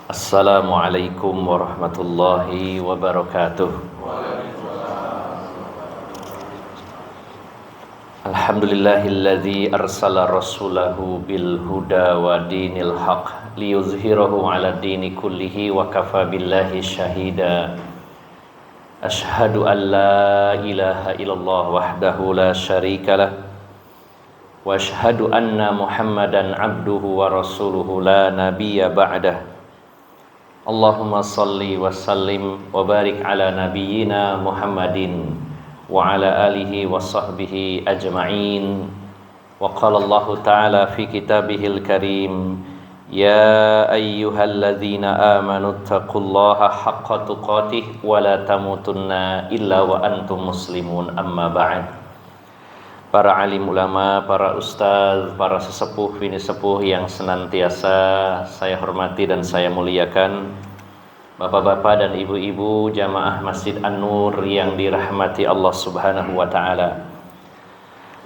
Assalamualaikum warahmatullahi wabarakatuh. Alhamdulillahilladzi arsala rasulahu bil huda wa dinil haq liyuzhirahu ala dini kullihi wa kafa billahi syahida. Ashhadu an la ilaha illallah wahdahu la syarikalah wa ashhadu anna Muhammadan abduhu wa rasuluhu la nabiyya ba'dah. Allahumma salli wa sallim wa barik ala nabiyyina Muhammadin wa ala alihi wa sahbihi ajma'in. Wa qala Allah ta'ala fi kitabihil karim, ya ayyuhalladzina amanu taqullaha haqqa tuqatih wa la tamutunna illa wa antum muslimun, amma ba'd. Para alim ulama, para ustaz, para sesepuh, bini sepuh yang senantiasa saya hormati dan saya muliakan, bapak-bapak dan ibu-ibu jamaah Masjid An-Nur yang dirahmati Allah Subhanahu wa taala.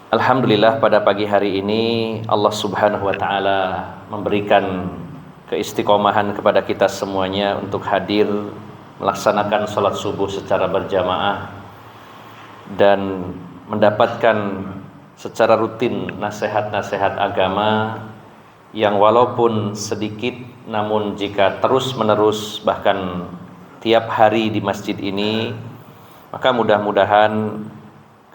Alhamdulillah, pada pagi hari ini Allah Subhanahu wa taala memberikan keistiqomahan kepada kita semuanya untuk hadir melaksanakan salat subuh secara berjamaah dan mendapatkan secara rutin nasihat-nasihat agama yang walaupun sedikit, namun jika terus-menerus bahkan tiap hari di masjid ini, maka mudah-mudahan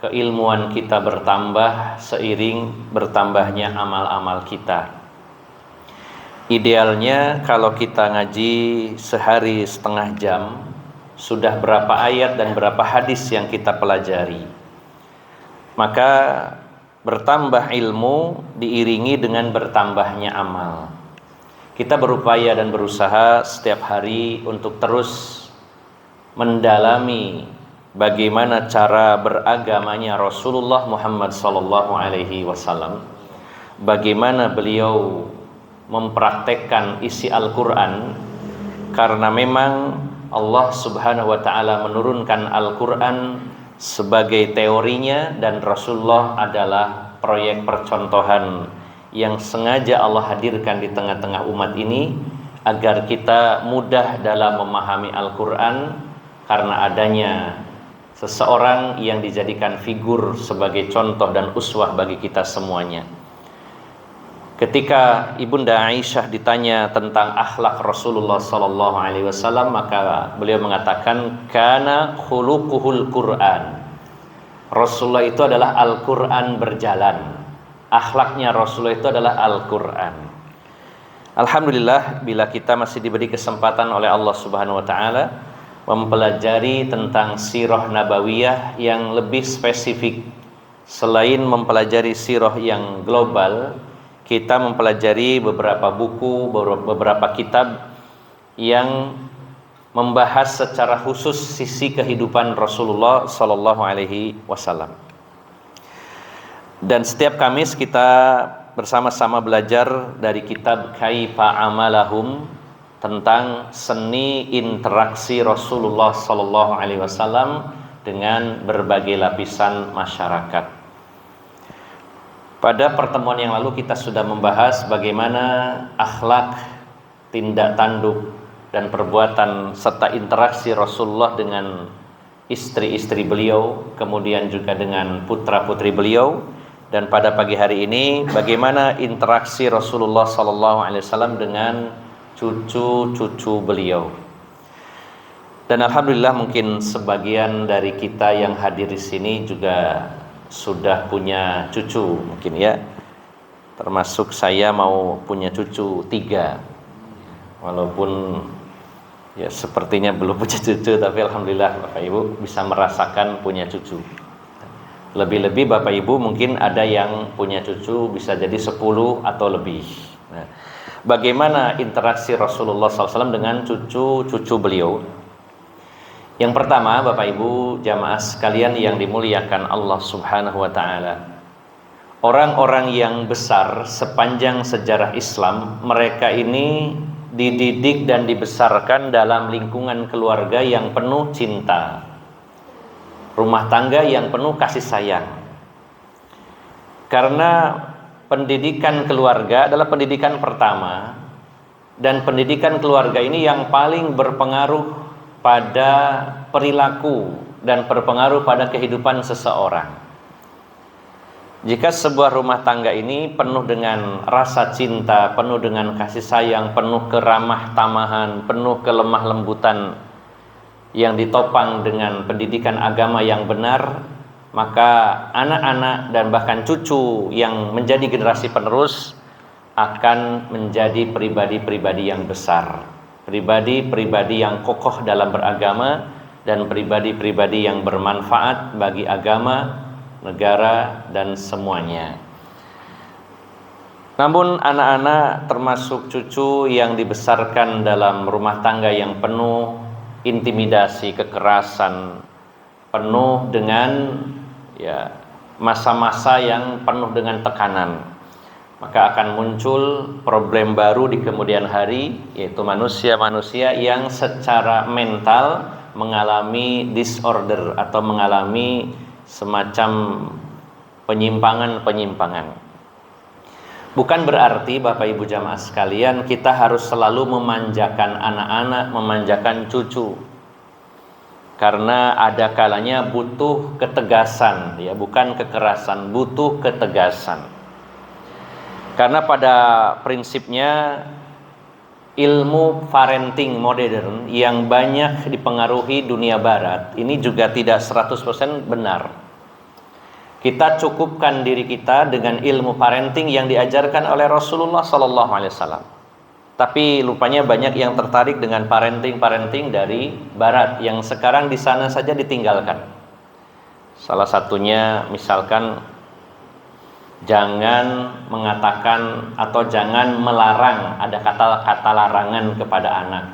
keilmuan kita bertambah seiring bertambahnya amal-amal kita. Idealnya kalau kita ngaji sehari setengah jam, sudah berapa ayat dan berapa hadis yang kita pelajari, maka bertambah ilmu diiringi dengan bertambahnya amal. Kita berupaya dan berusaha setiap hari untuk terus mendalami bagaimana cara beragamanya Rasulullah Muhammad SAW, bagaimana beliau mempraktekkan isi Al-Quran, karena memang Allah Subhanahu wa ta'ala menurunkan Al-Quran sebagai teorinya, dan Rasulullah adalah proyek percontohan yang sengaja Allah hadirkan di tengah-tengah umat ini agar kita mudah dalam memahami Al-Quran, karena adanya seseorang yang dijadikan figur sebagai contoh dan uswah bagi kita semuanya. Ketika Ibunda Aisyah ditanya tentang akhlak Rasulullah SAW, maka beliau mengatakan, kana khuluquhul Quran. Rasulullah itu adalah Al-Quran berjalan. Akhlaknya Rasulullah itu adalah Al-Quran. Alhamdulillah, bila kita masih diberi kesempatan oleh Allah Subhanahu wa ta'ala mempelajari tentang sirah nabawiyah yang lebih spesifik, selain mempelajari sirah yang global, kita mempelajari beberapa buku, beberapa kitab yang membahas secara khusus sisi kehidupan Rasulullah Sallallahu Alaihi Wasallam. Dan setiap Kamis kita bersama-sama belajar dari kitab Kaifa Amalahum, tentang seni interaksi Rasulullah Sallallahu Alaihi Wasallam dengan berbagai lapisan masyarakat. Pada pertemuan yang lalu kita sudah membahas bagaimana akhlak, tindak tanduk, dan perbuatan serta interaksi Rasulullah dengan istri-istri beliau, kemudian juga dengan putra-putri beliau. Dan pada pagi hari ini bagaimana interaksi Rasulullah SAW dengan cucu-cucu beliau. Dan alhamdulillah mungkin sebagian dari kita yang hadir di sini juga sudah punya cucu mungkin ya. Termasuk saya mau punya cucu 3. Walaupun ya sepertinya belum punya cucu, tapi alhamdulillah Bapak Ibu bisa merasakan punya cucu. Lebih-lebih Bapak Ibu mungkin ada yang punya cucu bisa jadi 10 atau lebih. Nah, bagaimana interaksi Rasulullah SAW dengan cucu-cucu beliau? Yang pertama, Bapak Ibu jamaah sekalian yang dimuliakan Allah Subhanahu wa ta'ala, orang-orang yang besar sepanjang sejarah Islam, mereka ini dididik dan dibesarkan dalam lingkungan keluarga yang penuh cinta, rumah tangga yang penuh kasih sayang. Karena pendidikan keluarga adalah pendidikan pertama Dan pendidikan keluarga ini yang paling berpengaruh pada perilaku dan berpengaruh pada kehidupan seseorang. Jika sebuah rumah tangga ini penuh dengan rasa cinta, penuh dengan kasih sayang, penuh keramah tamahan, penuh kelemah lembutan yang ditopang dengan pendidikan agama yang benar, maka anak-anak dan bahkan cucu yang menjadi generasi penerus akan menjadi pribadi-pribadi yang besar, pribadi-pribadi yang kokoh dalam beragama, dan pribadi-pribadi yang bermanfaat bagi agama, negara, dan semuanya. Namun anak-anak termasuk cucu yang dibesarkan dalam rumah tangga yang penuh intimidasi, kekerasan, penuh dengan masa-masa yang penuh dengan tekanan, maka akan muncul problem baru di kemudian hari, yaitu manusia-manusia yang secara mental mengalami disorder atau mengalami semacam penyimpangan-penyimpangan. Bukan berarti Bapak Ibu jamaah sekalian kita harus selalu memanjakan anak-anak, memanjakan cucu. Karena ada kalanya butuh ketegasan, bukan kekerasan, butuh ketegasan. Karena pada prinsipnya ilmu parenting modern yang banyak dipengaruhi dunia barat ini juga tidak 100% benar. Kita cukupkan diri kita dengan ilmu parenting yang diajarkan oleh Rasulullah SAW. Tapi lupanya banyak yang tertarik dengan parenting dari barat yang sekarang di sana saja ditinggalkan. Salah satunya misalkan jangan mengatakan atau jangan melarang, ada kata-kata larangan kepada anak,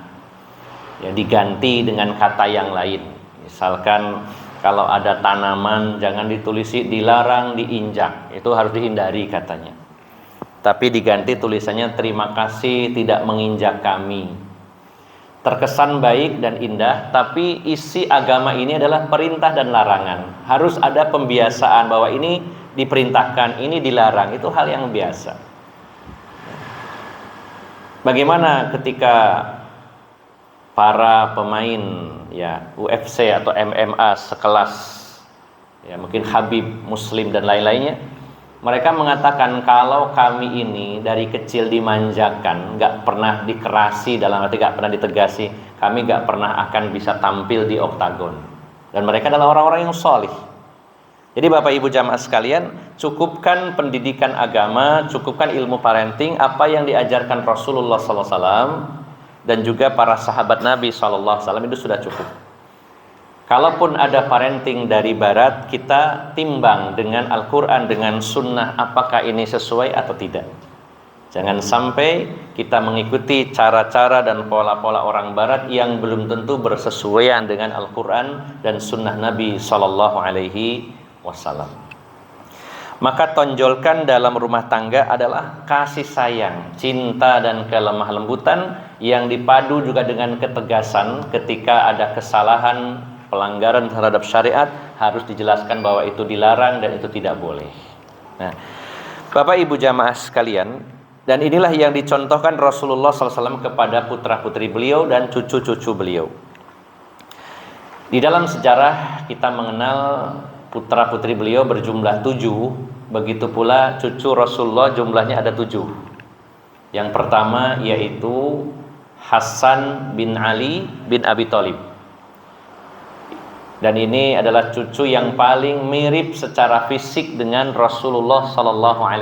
diganti dengan kata yang lain. Misalkan kalau ada tanaman jangan ditulisi dilarang diinjak, itu harus dihindari katanya, tapi diganti tulisannya terima kasih tidak menginjak kami. Terkesan baik dan indah, tapi isi agama ini adalah perintah dan larangan. Harus ada pembiasaan bahwa ini diperintahkan, ini dilarang, itu hal yang biasa. Bagaimana ketika para pemain UFC atau MMA sekelas mungkin Habib, Muslim dan lain-lainnya, mereka mengatakan kalau kami ini dari kecil dimanjakan, gak pernah dikerasi, dalam arti gak pernah ditegasi, kami gak pernah akan bisa tampil di oktagon. Dan mereka adalah orang-orang yang sholih. Jadi Bapak Ibu jamaah sekalian, cukupkan pendidikan agama, cukupkan ilmu parenting, apa yang diajarkan Rasulullah SAW dan juga para sahabat Nabi SAW itu sudah cukup. Kalaupun ada parenting dari barat, kita timbang dengan Al-Quran, dengan sunnah, apakah ini sesuai atau tidak. Jangan sampai kita mengikuti cara-cara dan pola-pola orang barat yang belum tentu bersesuaian dengan Al-Quran dan sunnah Nabi SAW. Maka tonjolkan dalam rumah tangga adalah kasih sayang, cinta dan kelemah lembutan yang dipadu juga dengan ketegasan. Ketika ada kesalahan, pelanggaran terhadap syariat, harus dijelaskan bahwa itu dilarang dan itu tidak boleh. Nah, Bapak Ibu jamaah sekalian, dan inilah yang dicontohkan Rasulullah SAW kepada putra-putri beliau dan cucu-cucu beliau. Di dalam sejarah kita mengenal putra-putri beliau berjumlah 7, begitu pula cucu Rasulullah jumlahnya ada 7. Yang pertama yaitu Hasan bin Ali bin Abi Thalib. Dan ini adalah cucu yang paling mirip secara fisik dengan Rasulullah SAW.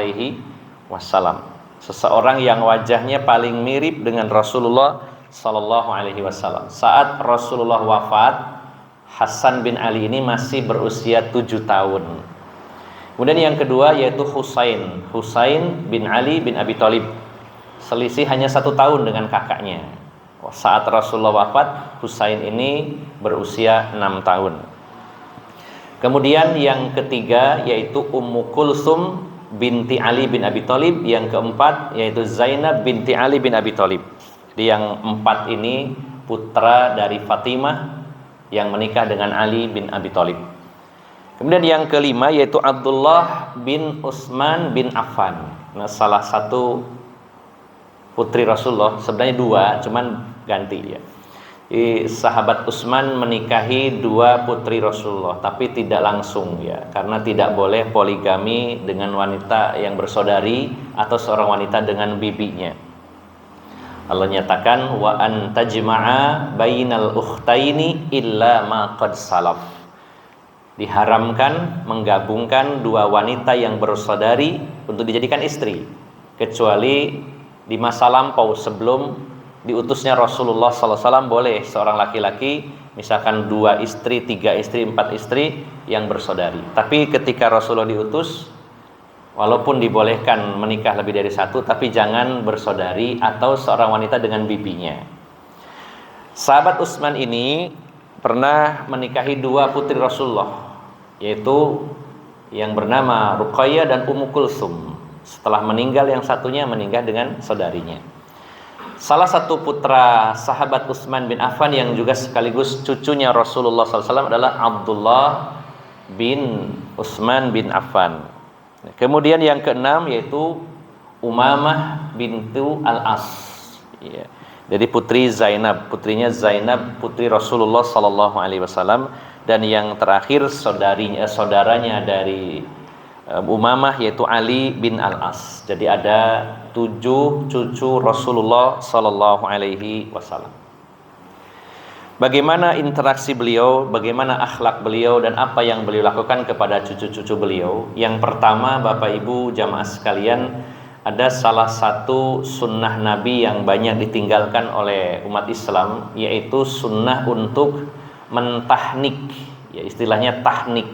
Seseorang yang wajahnya paling mirip dengan Rasulullah SAW. Saat Rasulullah wafat, Hasan bin Ali ini masih berusia 7 tahun. Kemudian yang kedua yaitu Husain bin Ali bin Abi Thalib. Selisih hanya 1 tahun dengan kakaknya. Saat Rasulullah wafat, Husain ini berusia 6 tahun. Kemudian yang ketiga yaitu Ummu Kulsum binti Ali bin Abi Thalib. Yang keempat yaitu Zainab binti Ali bin Abi Thalib. Jadi yang 4 ini putra dari Fatimah yang menikah dengan Ali bin Abi Thalib. Kemudian yang kelima yaitu Abdullah bin Utsman bin Affan. Nah, salah satu putri Rasulullah, sebenarnya 2, cuman ganti dia. Sahabat Utsman menikahi 2 putri Rasulullah, tapi tidak langsung ya, karena tidak boleh poligami dengan wanita yang bersaudari atau seorang wanita dengan bibinya. Allah nyatakan wa an tajma'a bainal ukhtaini illa ma qad salaf. Diharamkan menggabungkan 2 wanita yang bersaudari untuk dijadikan istri, kecuali di masa lampau sebelum diutusnya Rasulullah SAW boleh seorang laki-laki misalkan 2 istri, 3 istri, 4 istri yang bersaudari. Tapi ketika Rasulullah diutus, walaupun dibolehkan menikah lebih dari 1, tapi jangan bersaudari atau seorang wanita dengan bibinya. Sahabat Utsman ini pernah menikahi 2 putri Rasulullah, yaitu yang bernama Ruqayyah dan Ummu Kulsum. Setelah meninggal yang satunya meninggal dengan saudarinya. Salah satu putra sahabat Utsman bin Affan yang juga sekaligus cucunya Rasulullah SAW adalah Abdullah bin Utsman bin Affan. Kemudian yang keenam yaitu Umamah bintu Al-As. Ya. Jadi putri Zainab, putrinya Zainab, putri Rasulullah SAW. Dan yang terakhir saudaranya dari Umamah yaitu Ali bin Al-As. Jadi ada 7 cucu Rasulullah sallallahu alaihi wasallam. Bagaimana interaksi beliau, bagaimana akhlak beliau dan apa yang beliau lakukan kepada cucu-cucu beliau? Yang pertama, Bapak Ibu jamaah sekalian, ada salah satu sunnah Nabi yang banyak ditinggalkan oleh umat Islam, yaitu sunnah untuk mentahnik, ya istilahnya tahnik.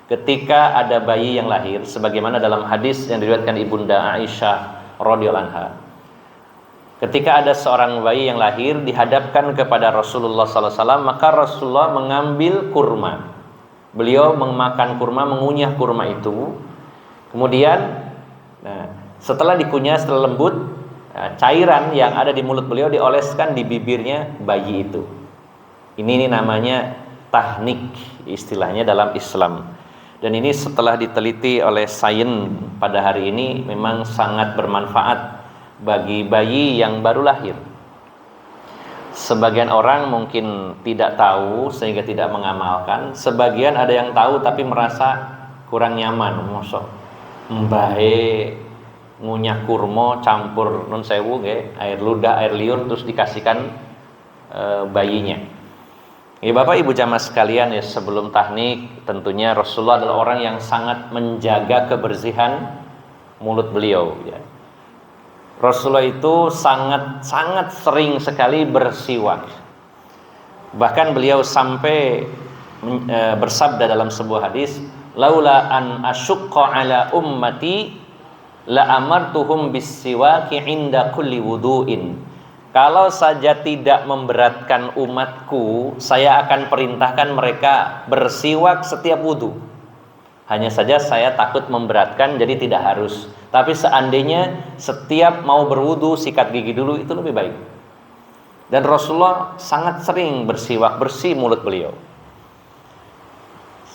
Ketika ada bayi yang lahir, sebagaimana dalam hadis yang diriwayatkan Ibunda Aisyah radhiyallahu anha. Ketika ada seorang bayi yang lahir dihadapkan kepada Rasulullah SAW, maka Rasulullah mengambil kurma. Beliau memakan kurma, mengunyah kurma itu. Kemudian, setelah dikunyah, setelah lembut, cairan yang ada di mulut beliau dioleskan di bibirnya bayi itu. Ini namanya tahnik, istilahnya dalam Islam. Dan ini setelah diteliti oleh sains pada hari ini memang sangat bermanfaat bagi bayi yang baru lahir. Sebagian orang mungkin tidak tahu sehingga tidak mengamalkan. Sebagian ada yang tahu tapi merasa kurang nyaman. Mosok mbae ngunyah kurma campur nun sewu air ludah, air liur terus dikasihkan bayinya. Ya Bapak Ibu jamaah sekalian, ya sebelum tahnik tentunya Rasulullah adalah orang yang sangat menjaga kebersihan mulut beliau ya. Rasulullah itu sangat sering sekali bersiwak. Bahkan beliau sampai bersabda dalam sebuah hadis, laula an asyqa ala ummati la amartuhum bis-siwaki 'inda kulli wudu'in. Kalau saja tidak memberatkan umatku, saya akan perintahkan mereka bersiwak setiap wudu. Hanya saja saya takut memberatkan, jadi tidak harus. Tapi seandainya setiap mau berwudu sikat gigi dulu, itu lebih baik. Dan Rasulullah sangat sering bersiwak, bersih mulut beliau.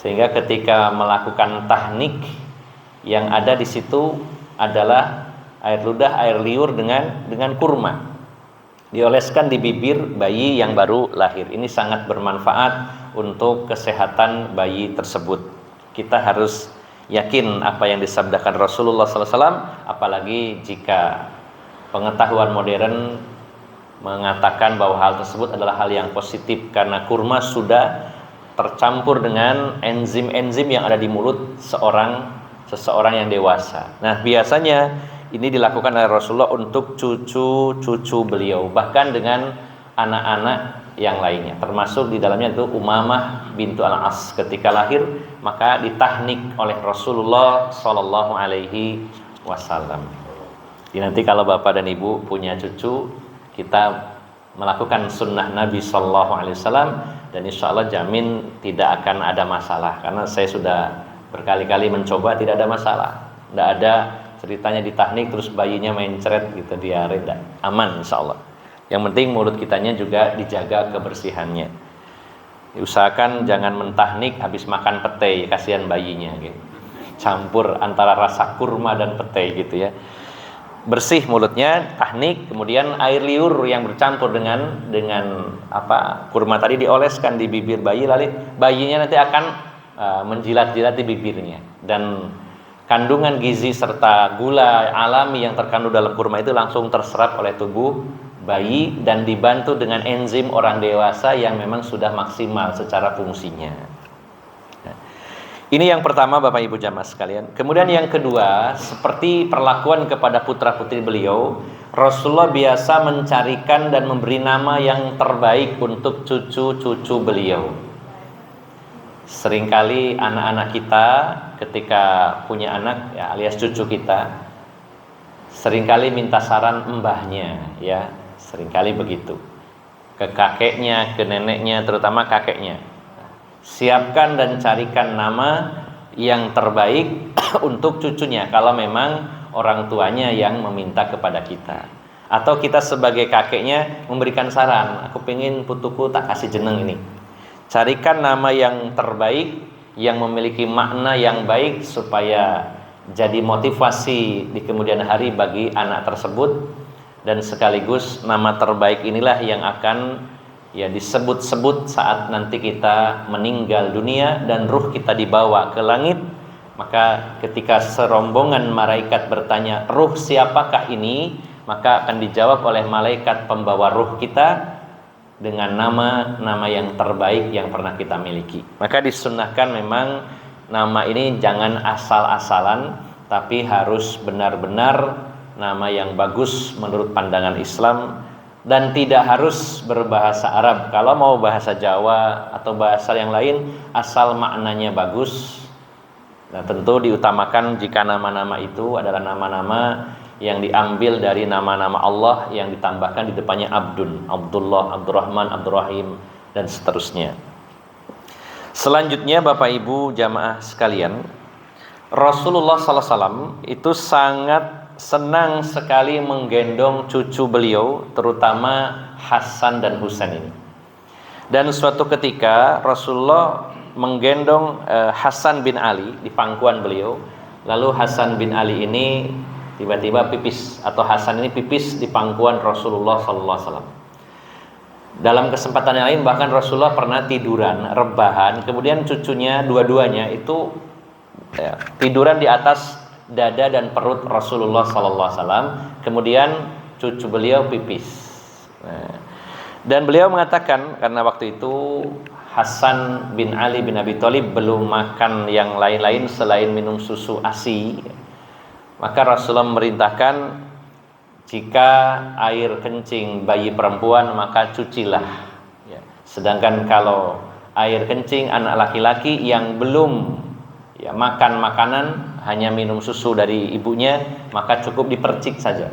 Sehingga ketika melakukan tahnik, yang ada di situ adalah air ludah, air liur dengan kurma. Dioleskan di bibir bayi yang baru lahir. Ini sangat bermanfaat untuk kesehatan bayi tersebut. Kita harus yakin apa yang disabdakan Rasulullah SAW, apalagi jika pengetahuan modern mengatakan bahwa hal tersebut adalah hal yang positif, karena kurma sudah tercampur dengan enzim-enzim yang ada di mulut seseorang yang dewasa. Nah, biasanya ini dilakukan oleh Rasulullah untuk cucu-cucu beliau, bahkan dengan anak-anak yang lainnya, termasuk di dalamnya itu Umamah bintu Al-As. Ketika lahir maka ditahnik oleh Rasulullah Sallallahu Alaihi Wasallam. Jadi nanti kalau bapak dan ibu punya cucu, kita melakukan sunnah Nabi Sallallahu Alaihi Wasallam, dan insya Allah jamin tidak akan ada masalah, karena saya sudah berkali-kali mencoba, tidak ada masalah, tidak ada ceritanya ditahnik terus bayinya mencret gitu, diare, aman insya Allah. Yang penting mulut kitanya juga dijaga kebersihannya. Diusahakan jangan mentahnik habis makan pete, kasihan bayinya gitu. Campur antara rasa kurma dan pete gitu ya. bersih mulutnya, tahnik, kemudian air liur yang bercampur dengan kurma tadi dioleskan di bibir bayi, lalu bayinya nanti akan menjilat-jilat di bibirnya, dan kandungan gizi serta gula alami yang terkandung dalam kurma itu langsung terserap oleh tubuh bayi dan dibantu dengan enzim orang dewasa yang memang sudah maksimal secara fungsinya. Ini yang pertama Bapak Ibu jamaah sekalian. Kemudian yang kedua, seperti perlakuan kepada putra-putri beliau, Rasulullah biasa mencarikan dan memberi nama yang terbaik untuk cucu-cucu beliau. Seringkali anak-anak kita ketika punya anak ya, alias cucu kita, seringkali minta saran mbahnya ya, seringkali begitu. Ke kakeknya, ke neneknya, terutama kakeknya. Siapkan dan carikan nama yang terbaik untuk cucunya kalau memang orang tuanya yang meminta kepada kita, atau kita sebagai kakeknya memberikan saran, aku pengen putuku tak kasih jeneng ini. Carikan nama yang terbaik yang memiliki makna yang baik supaya jadi motivasi di kemudian hari bagi anak tersebut, dan sekaligus nama terbaik inilah yang akan ya disebut-sebut saat nanti kita meninggal dunia dan ruh kita dibawa ke langit. Maka ketika serombongan malaikat bertanya, ruh siapakah ini? Maka akan dijawab oleh malaikat pembawa ruh kita dengan nama-nama yang terbaik yang pernah kita miliki. Maka disunnahkan memang nama ini jangan asal-asalan, tapi harus benar-benar nama yang bagus menurut pandangan Islam. Dan tidak harus berbahasa Arab. Kalau mau bahasa Jawa atau bahasa yang lain, asal maknanya bagus. Nah, tentu diutamakan jika nama-nama itu adalah nama-nama yang diambil dari nama-nama Allah yang ditambahkan di depannya Abdun, Abdullah, Abdurrahman, Abdurrahim, dan seterusnya. Selanjutnya Bapak Ibu jamaah sekalian, Rasulullah SAW itu sangat senang sekali menggendong cucu beliau, terutama Hasan dan Husain ini. Dan suatu ketika Rasulullah menggendong Hasan bin Ali di pangkuan beliau. Lalu Hasan bin Ali ini tiba-tiba pipis, atau Hasan ini pipis di pangkuan Rasulullah SAW. Dalam kesempatan yang lain bahkan Rasulullah pernah tiduran, rebahan, kemudian cucunya dua-duanya itu ya, tiduran di atas dada dan perut Rasulullah SAW. Kemudian cucu beliau pipis. Dan beliau mengatakan, karena waktu itu Hasan bin Ali bin Abi Thalib belum makan yang lain-lain selain minum susu ASI, maka Rasulullah memerintahkan, jika air kencing bayi perempuan maka cucilah ya. Sedangkan kalau air kencing anak laki-laki yang belum ya makan makanan, hanya minum susu dari ibunya, maka cukup dipercik saja.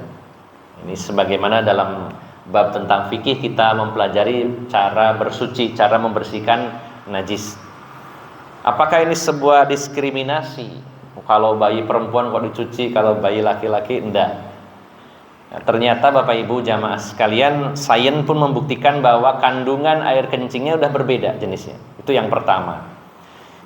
Ini sebagaimana dalam bab tentang fikih kita mempelajari cara bersuci, cara membersihkan najis. Apakah ini sebuah diskriminasi? Kalau bayi perempuan kok dicuci, kalau bayi laki-laki enggak. Nah, ternyata Bapak Ibu jamaah sekalian, sains pun membuktikan bahwa kandungan air kencingnya udah berbeda jenisnya. Itu yang pertama.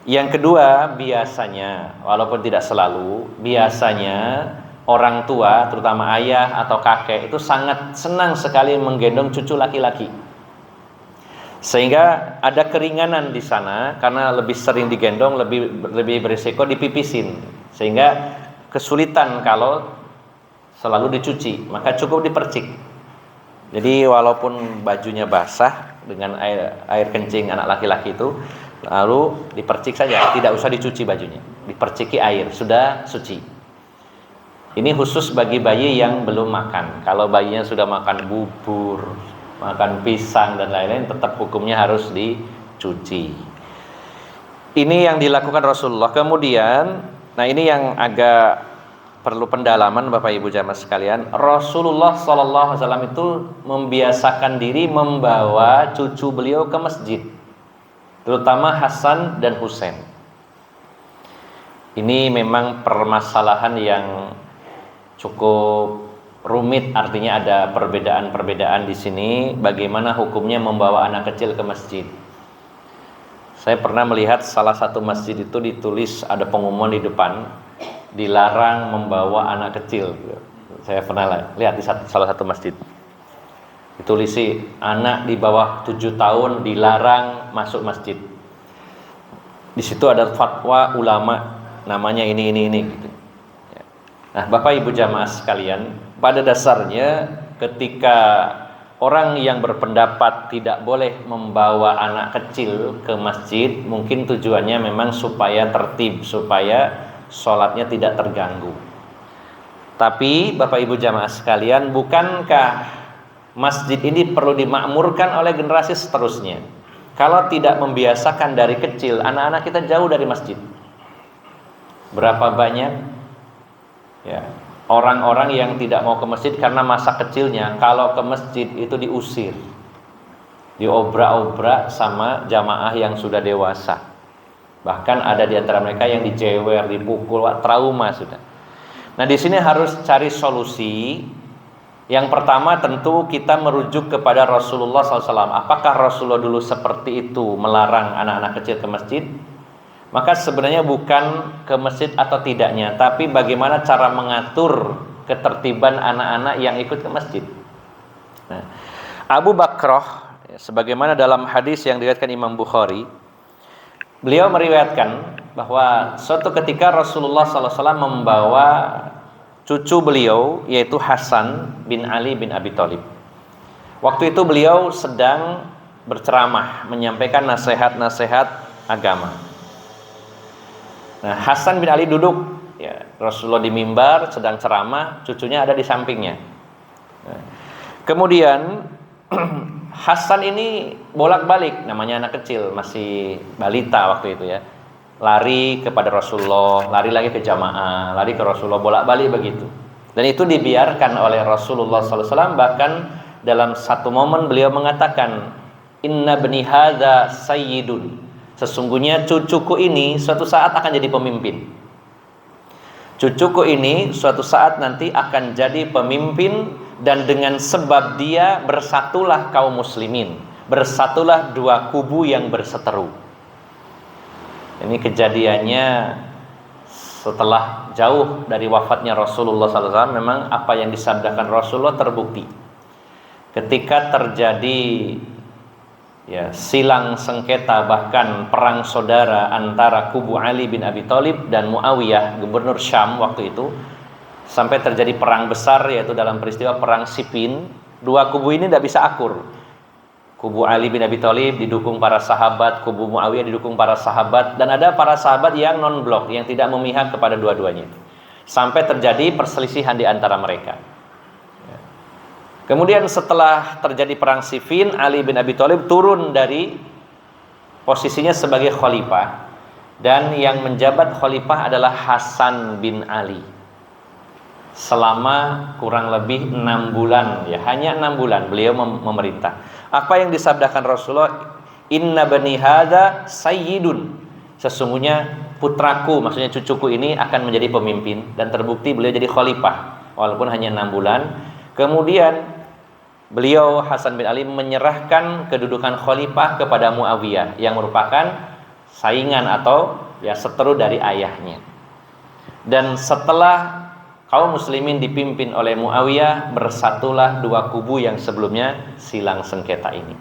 Yang kedua, biasanya, walaupun tidak selalu, biasanya orang tua, terutama ayah atau kakek, itu sangat senang sekali menggendong cucu laki-laki. Sehingga ada keringanan di sana, karena lebih sering digendong, lebih berisiko dipipisin. Sehingga kesulitan kalau selalu dicuci, maka cukup dipercik. Jadi walaupun bajunya basah dengan air kencing anak laki-laki itu, lalu dipercik saja, tidak usah dicuci bajunya, diperciki air, sudah suci. Ini khusus bagi bayi yang belum makan. Kalau bayinya sudah makan bubur, makan pisang dan lain-lain, tetap hukumnya harus dicuci. Ini yang dilakukan Rasulullah. Kemudian, nah ini yang agak perlu pendalaman Bapak Ibu jamaah sekalian. Rasulullah SAW itu membiasakan diri membawa cucu beliau ke masjid, terutama Hasan dan Husain. Ini memang permasalahan yang cukup rumit, artinya ada perbedaan-perbedaan di sini bagaimana hukumnya membawa anak kecil ke masjid. Saya pernah melihat salah satu masjid itu ditulis ada pengumuman di depan, dilarang membawa anak kecil. Saya pernah lihat di salah satu masjid. Ditulisi anak di bawah 7 tahun dilarang masuk masjid. Di situ ada fatwa ulama namanya ini gitu. Nah, Bapak Ibu jamaah sekalian, pada dasarnya ketika orang yang berpendapat tidak boleh membawa anak kecil ke masjid, mungkin tujuannya memang supaya tertib, supaya sholatnya tidak terganggu. Tapi Bapak Ibu jamaah sekalian, bukankah masjid ini perlu dimakmurkan oleh generasi seterusnya? Kalau tidak membiasakan dari kecil, anak-anak kita jauh dari masjid. Berapa banyak ya orang-orang yang tidak mau ke masjid karena masa kecilnya kalau ke masjid itu diusir, diobrak-obrak sama jamaah yang sudah dewasa. Bahkan ada di antara mereka yang dijewer, dipukul, trauma sudah. Nah, di sini harus cari solusi. Yang pertama tentu kita merujuk kepada Rasulullah SAW. Apakah Rasulullah dulu seperti itu melarang anak-anak kecil ke masjid? Maka sebenarnya bukan ke masjid atau tidaknya, tapi bagaimana cara mengatur ketertiban anak-anak yang ikut ke masjid. Nah, Abu Bakrah, sebagaimana dalam hadis yang diriwayatkan Imam Bukhari, beliau meriwayatkan bahwa suatu ketika Rasulullah SAW membawa cucu beliau, yaitu Hasan bin Ali bin Abi Thalib. Waktu itu beliau sedang berceramah, menyampaikan nasihat-nasihat agama. Nah, Hasan bin Ali duduk, ya, Rasulullah di mimbar sedang ceramah, cucunya ada di sampingnya. Nah, kemudian Hasan ini bolak-balik, namanya anak kecil, masih balita waktu itu ya. Lari kepada Rasulullah, lari lagi ke jamaah, lari ke Rasulullah, bolak-balik begitu. Dan itu dibiarkan oleh Rasulullah SAW. Bahkan dalam satu momen beliau mengatakan, Inna bni hadza sayyidun, sesungguhnya cucuku ini suatu saat akan jadi pemimpin. Cucuku ini suatu saat nanti akan jadi pemimpin, dan dengan sebab dia bersatulah kaum muslimin, bersatulah dua kubu yang berseteru. Ini kejadiannya setelah jauh dari wafatnya Rasulullah SAW. Memang apa yang disabdakan Rasulullah terbukti. Ketika terjadi ya silang sengketa, bahkan perang saudara antara kubu Ali bin Abi Thalib dan Muawiyah, gubernur Syam waktu itu, sampai terjadi perang besar, yaitu dalam peristiwa perang Siffin. Dua kubu ini tidak bisa akur. Kubu Ali bin Abi Thalib didukung para sahabat, kubu Muawiyah didukung para sahabat, dan ada para sahabat yang non-blok, yang tidak memihak kepada dua-duanya. Sampai terjadi perselisihan di antara mereka. Kemudian setelah terjadi perang Siffin, Ali bin Abi Thalib turun dari posisinya sebagai khalifah, dan yang menjabat khalifah adalah Hasan bin Ali. Selama kurang lebih 6 bulan, ya hanya 6 bulan beliau memerintah. Apa yang disabdakan Rasulullah, Inna bani hadza sayyidun, sesungguhnya putraku, maksudnya cucuku ini akan menjadi pemimpin. Dan terbukti beliau jadi khalifah walaupun hanya 6 bulan. Kemudian beliau Hasan bin Ali menyerahkan kedudukan khalifah kepada Muawiyah, yang merupakan saingan atau ya seteru dari ayahnya. Dan setelah kaum muslimin dipimpin oleh Muawiyah, bersatulah dua kubu yang sebelumnya silang sengketa ini.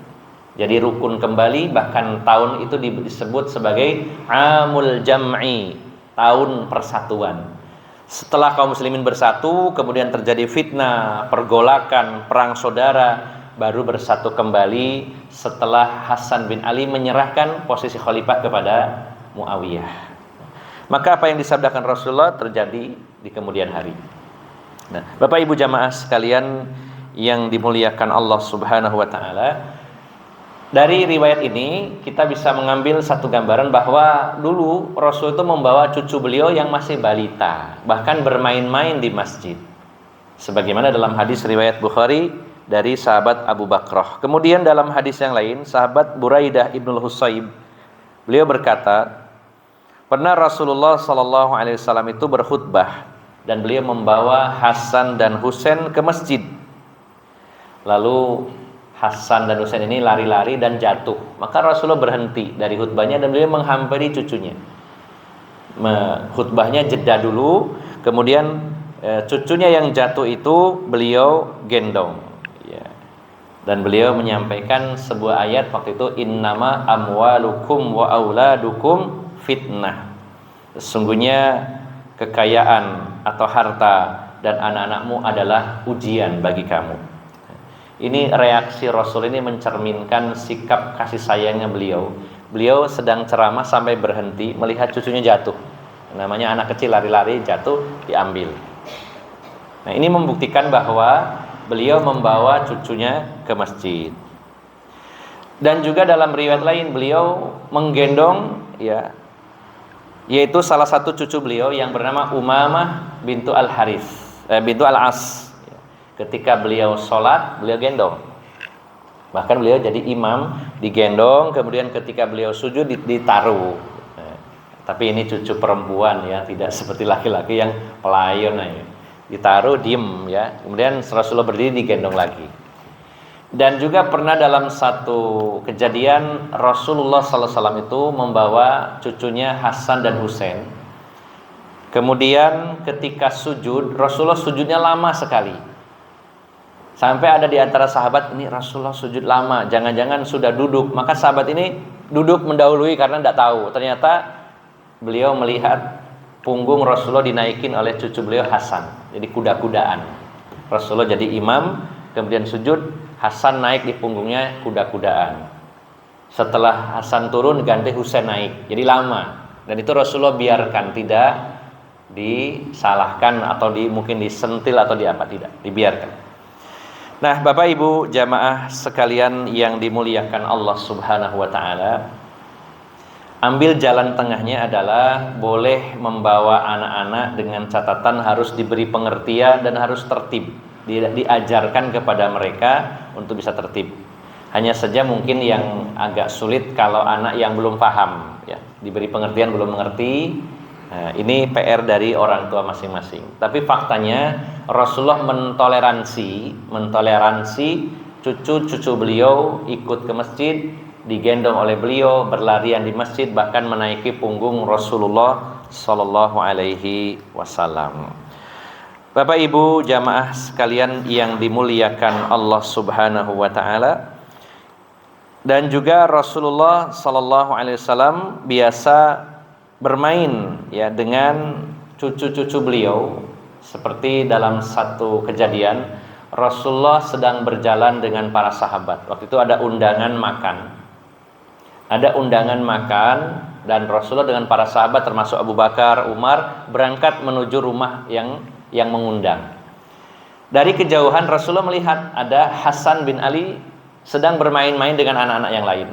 Jadi rukun kembali, bahkan tahun itu disebut sebagai Amul Jam'i, tahun persatuan. Setelah kaum muslimin bersatu, kemudian terjadi fitnah, pergolakan, perang saudara, baru bersatu kembali setelah Hasan bin Ali menyerahkan posisi khalifah kepada Muawiyah. Maka apa yang disabdakan Rasulullah terjadi di kemudian hari. Nah, Bapak Ibu jamaah sekalian yang dimuliakan Allah Subhanahu wa taala, dari riwayat ini kita bisa mengambil satu gambaran bahwa dulu Rasul itu membawa cucu beliau yang masih balita, bahkan bermain-main di masjid. Sebagaimana dalam hadis riwayat Bukhari dari sahabat Abu Bakrah. Kemudian dalam hadis yang lain, sahabat Buraidah ibnul Husayb, beliau berkata, pernah Rasulullah SAW itu berkhutbah, dan beliau membawa Hasan dan Husain ke masjid. Lalu Hasan dan Husain ini lari-lari dan jatuh. Maka Rasulullah berhenti dari khutbahnya dan beliau menghampiri cucunya. Khutbahnya jeda dulu, kemudian cucunya yang jatuh itu beliau gendong, ya. Dan beliau menyampaikan sebuah ayat waktu itu, innama amwalukum wa auladukum fitnah. Sesungguhnya kekayaan atau harta dan anak-anakmu adalah ujian bagi kamu. Ini reaksi Rasul ini mencerminkan sikap kasih sayangnya beliau. Beliau sedang ceramah sampai berhenti melihat cucunya jatuh. Namanya anak kecil lari-lari jatuh diambil. Nah, ini membuktikan bahwa beliau membawa cucunya ke masjid. Dan juga dalam riwayat lain beliau menggendong, ya, yaitu salah satu cucu beliau yang bernama Umamah bintu Al-Harith, bintu Al-As. Ketika beliau sholat, beliau gendong. Bahkan beliau jadi imam, digendong. Kemudian ketika beliau sujud, ditaruh. Tapi ini cucu perempuan, ya, tidak seperti laki-laki yang pelayan, ya. Ditaruh, diem, ya. Kemudian Rasulullah berdiri, digendong lagi. Dan juga pernah dalam satu kejadian Rasulullah SAW itu membawa cucunya Hasan dan Husain. Kemudian ketika sujud, Rasulullah sujudnya lama sekali. Sampai ada di antara sahabat, ini Rasulullah sujud lama, jangan-jangan sudah duduk. Maka sahabat ini duduk mendahului karena tidak tahu. Ternyata beliau melihat punggung Rasulullah dinaikin oleh cucu beliau Hasan. Jadi kuda-kudaan. Rasulullah jadi imam, kemudian sujud, Hasan naik di punggungnya kuda-kudaan. Setelah Hasan turun, ganti Husain naik. Jadi lama. Dan itu Rasulullah biarkan, tidak disalahkan atau mungkin disentil atau tidak, dibiarkan. Nah, Bapak Ibu jamaah sekalian yang dimuliakan Allah Subhanahu wa taala, ambil jalan tengahnya adalah boleh membawa anak-anak dengan catatan harus diberi pengertian dan harus tertib. Diajarkan kepada mereka untuk bisa tertib. Hanya saja mungkin yang agak sulit kalau anak yang belum paham, ya, diberi pengertian belum mengerti. Nah, ini PR dari orang tua masing-masing. Tapi faktanya Rasulullah mentoleransi cucu-cucu beliau ikut ke masjid, digendong oleh beliau, berlarian di masjid, bahkan menaiki punggung Rasulullah sallallahu alaihi wasallam. Bapak Ibu jamaah sekalian yang dimuliakan Allah Subhanahu wa taala, dan juga Rasulullah sallallahu alaihi wasallam biasa bermain, ya, dengan cucu-cucu beliau. Seperti dalam satu kejadian Rasulullah sedang berjalan dengan para sahabat. Waktu itu ada undangan makan. Dan Rasulullah dengan para sahabat termasuk Abu Bakar, Umar berangkat menuju rumah yang mengundang. Dari kejauhan Rasulullah melihat ada Hasan bin Ali sedang bermain-main dengan anak-anak yang lain.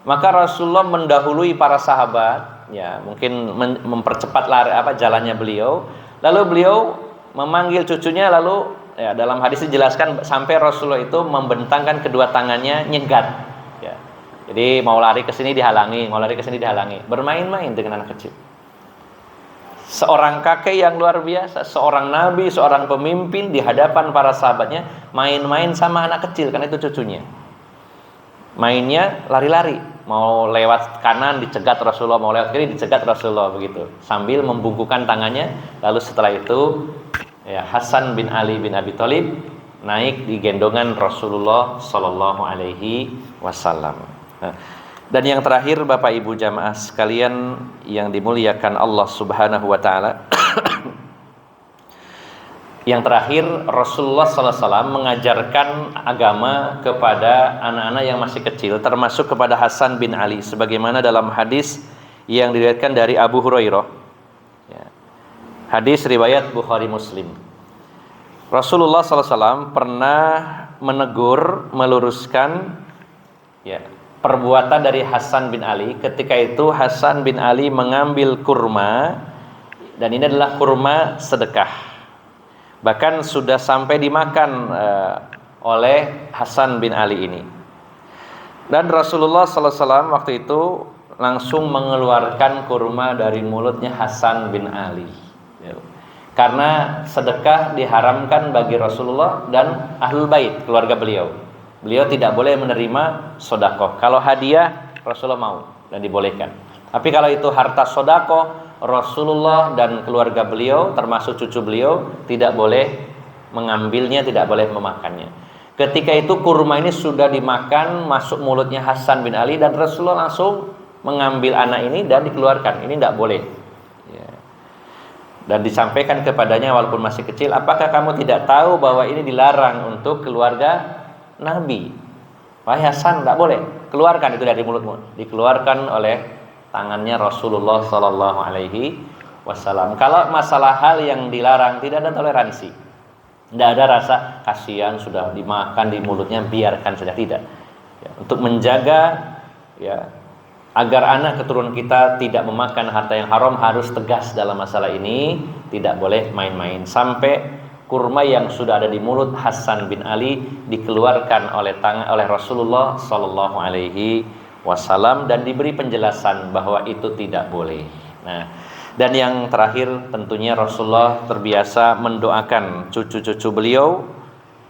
Maka Rasulullah mendahului para sahabat, ya, mungkin mempercepat jalannya beliau. Lalu beliau memanggil cucunya, lalu, ya, dalam hadis dijelaskan sampai Rasulullah itu membentangkan kedua tangannya nyegat, ya. Jadi mau lari ke sini dihalangi, bermain-main dengan anak kecil. Seorang kakek yang luar biasa, seorang nabi, seorang pemimpin di hadapan para sahabatnya main-main sama anak kecil, karena itu cucunya. Mainnya lari-lari, mau lewat kanan dicegat Rasulullah, mau lewat kiri dicegat Rasulullah, begitu. Sambil membungkukkan tangannya, lalu setelah itu, ya, Hasan bin Ali bin Abi Thalib naik di gendongan Rasulullah sallallahu alaihi wasallam. Dan yang terakhir Bapak Ibu jamaah sekalian yang dimuliakan Allah Subhanahu wa taala, yang terakhir Rasulullah sallallahu alaihi wasallam mengajarkan agama kepada anak-anak yang masih kecil, termasuk kepada Hasan bin Ali, sebagaimana dalam hadis yang diriwayatkan dari Abu Hurairah, ya. Hadis riwayat Bukhari Muslim. Rasulullah sallallahu alaihi wasallam pernah menegur, meluruskan, ya, perbuatan dari Hasan bin Ali. Ketika itu Hasan bin Ali mengambil kurma, dan ini adalah kurma sedekah. Bahkan sudah sampai dimakan oleh Hasan bin Ali ini. Dan Rasulullah sallallahu alaihi wasallam waktu itu langsung mengeluarkan kurma dari mulutnya Hasan bin Ali. Karena sedekah diharamkan bagi Rasulullah dan Ahlul Bait, keluarga beliau. Beliau tidak boleh menerima sedekah. Kalau hadiah Rasulullah mau dan dibolehkan. Tapi kalau itu harta sedekah, Rasulullah dan keluarga beliau termasuk cucu beliau tidak boleh mengambilnya, tidak boleh memakannya. Ketika itu kurma ini sudah dimakan, masuk mulutnya Hasan bin Ali, dan Rasulullah langsung mengambil anak ini dan dikeluarkan. Ini tidak boleh. Ya. Dan disampaikan kepadanya walaupun masih kecil, apakah kamu tidak tahu bahwa ini dilarang untuk keluarga Nabi? Wahai Hasan, tidak boleh. Keluarkan itu dari mulutmu. Dikeluarkan oleh tangannya Rasulullah Sallallahu Alaihi Wasallam. Kalau masalah hal yang dilarang tidak ada toleransi. Tidak ada rasa kasihan sudah dimakan di mulutnya, biarkan saja, tidak. Ya, untuk menjaga ya agar anak keturunan kita tidak memakan harta yang haram, harus tegas dalam masalah ini, tidak boleh main-main. Sampai kurma yang sudah ada di mulut Hasan bin Ali dikeluarkan oleh Rasulullah Sallallahu Alaihi Wasallam dan diberi penjelasan bahwa itu tidak boleh. Nah, dan yang terakhir tentunya Rasulullah terbiasa mendoakan cucu-cucu beliau,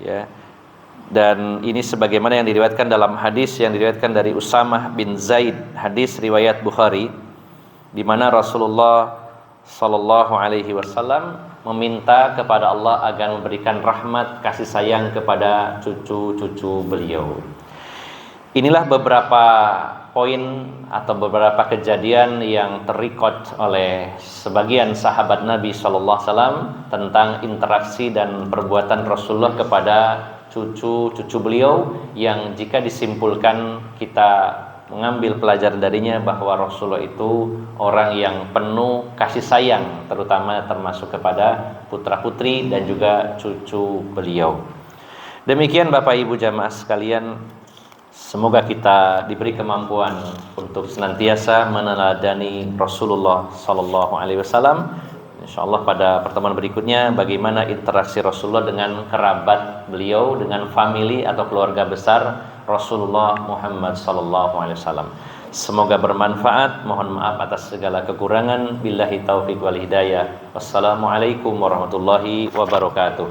ya. Dan ini sebagaimana yang diriwayatkan dalam hadis yang diriwayatkan dari Usamah bin Zaid, hadis riwayat Bukhari, di mana Rasulullah Sallallahu Alaihi Wasallam meminta kepada Allah agar memberikan rahmat kasih sayang kepada cucu-cucu beliau. Inilah beberapa poin atau beberapa kejadian yang terrecord oleh sebagian sahabat Nabi Sallallahu Alaihi Wasallam tentang interaksi dan perbuatan Rasulullah kepada cucu-cucu beliau, yang jika disimpulkan kita mengambil pelajaran darinya bahwa Rasulullah itu orang yang penuh kasih sayang, terutama termasuk kepada putra-putri dan juga cucu beliau. Demikian Bapak Ibu jamaah sekalian, semoga kita diberi kemampuan untuk senantiasa meneladani Rasulullah Sallallahu Alaihi Wasallam. InsyaAllah pada pertemuan berikutnya bagaimana interaksi Rasulullah dengan kerabat beliau, dengan famili atau keluarga besar Rasulullah Muhammad Sallallahu Alaihi Wasallam. Semoga bermanfaat. Mohon maaf atas segala kekurangan. Billahi taufiq wal hidayah. Wassalamualaikum warahmatullahi wabarakatuh.